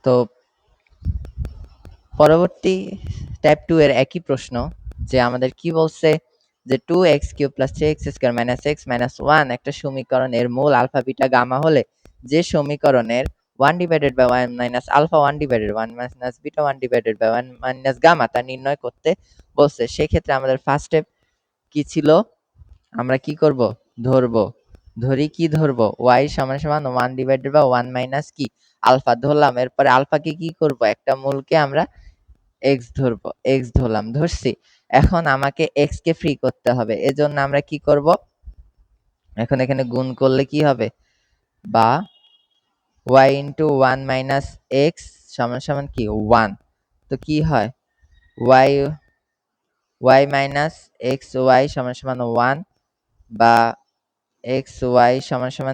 তো পরবর্তী টাইপ 2 এর একই প্রশ্ন, যে আমাদের কি বলছে যে 2x³ + 3x² - x - 1 একটা সমীকরণের মূল আলফা বিটা গামা হলে যে সমীকরণের 1/1 - আলফা 1/1 - বিটা 1/1 - গামা তা নির্ণয় করতে বলছে। সেক্ষেত্রে আমাদের ফার্স্ট স্টেপ কি ছিল? আমরা কি করব? ধরি কি ধরব? y = 1/1 - কি আলফা ধরলাম। এরপরে আলফাকে কি করব? একটা মূলকে আমরা x ধরব, x ধরলাম, ধরছি। এখন আমাকে x কে ফ্রি করতে হবে। এজন্য আমরা কি করব? এখন এখানে গুণ করলে কি হবে? বা y * 1 - x = কি? 1। তো কি হয়? y xy = 1 বা xy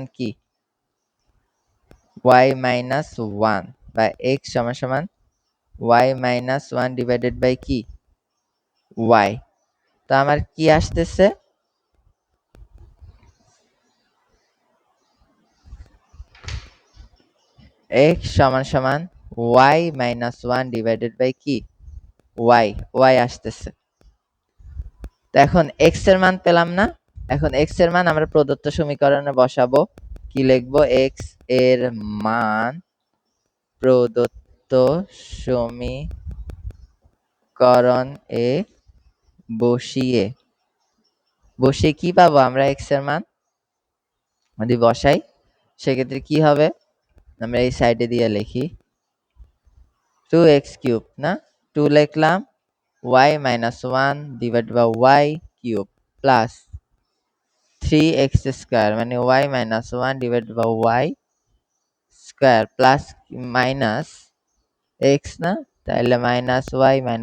= কি? y - 1 বা x = y - 1 / কি? y। তো আমার কি আসতেছে? x = y - 1 / কি? y আসতেছে। তো এখন x এর মান পেলাম না? এখন x এর মান আমরা প্রদত্ত সমীকরণে বসাবো। কি লিখবো? x এর মান প্রদত্ত সমীকরণে বসিয়ে কি পাবো আমরা? x এর মান যদি বসাই সেক্ষেত্রে কি হবে? আমরা এই সাইডে দিয়ে লিখি 2x³ না? 2 লিখলাম, y - 1 / y³ প্লাস 3x² মানে y - 1 / y² plus minus x না? তাহলে মাইনাস y - 1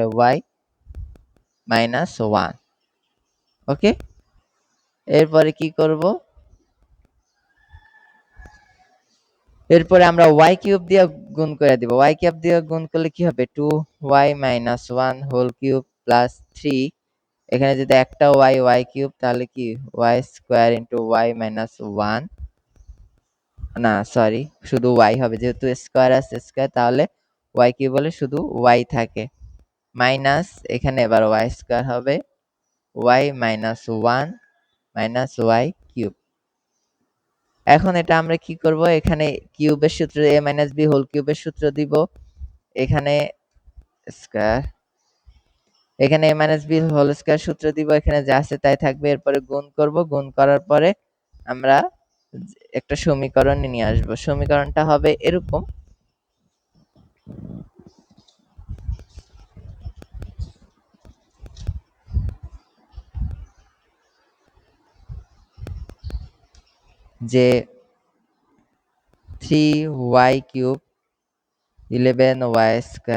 / y -1। ওকে? এরপরে কি করব? এরপরে আমরা y³ দিয়ে গুণ করে দিব। y³ দিয়ে গুণ করলে কি হবে? 2y - 1 হোল কিউব প্লাস 3, এখানে যদি একটা y³ তাহলে কি y² y - 1, না সরি, শুধু y হবে, যেহেতু স্কয়ার আছে স্কয়ার, তাহলে y³ বলে শুধু y থাকে, মাইনাস এখানে এবার y² হবে y - 1 y³। এখন এটা আমরা কি করব? এখানে কিউবের সূত্র a - b হোল কিউবের সূত্র দিব। এখানে স্কয়ার, এখানে a - b হোল স্কয়ার সূত্র দিব। এখানে যা আছে তাই থাকবে। এরপরে গুণ করব। গুণ করার পরে আমরা একটা সমীকরণ নিয়ে আসব। সমীকরণটা হবে এরকম, যে 3y³ 11y²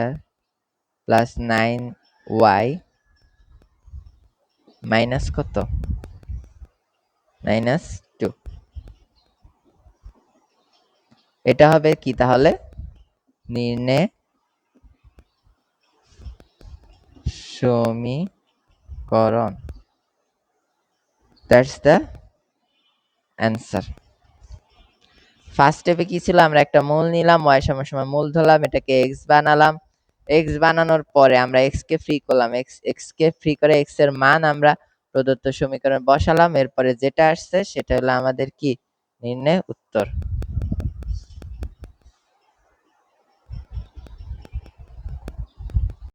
plus 9y minus কত? -2। এটা হবে কি তাহলে? নির্ণয় সমীকরণ। That's the answer. ফার্স্ট স্টেপে কি ছিল? আমরা একটা মূল নিলাম, y = মূল ধরলাম, এটাকে x বানালাম। x বানানোর পরে আমরা x কে ফ্রি করলাম। x কে ফ্রি করে x এর মান আমরা প্রদত্ত সমীকরণে বসালাম। এরপরে যেটা আসছে সেটা হলো আমাদের কি? নির্ণয় উত্তর।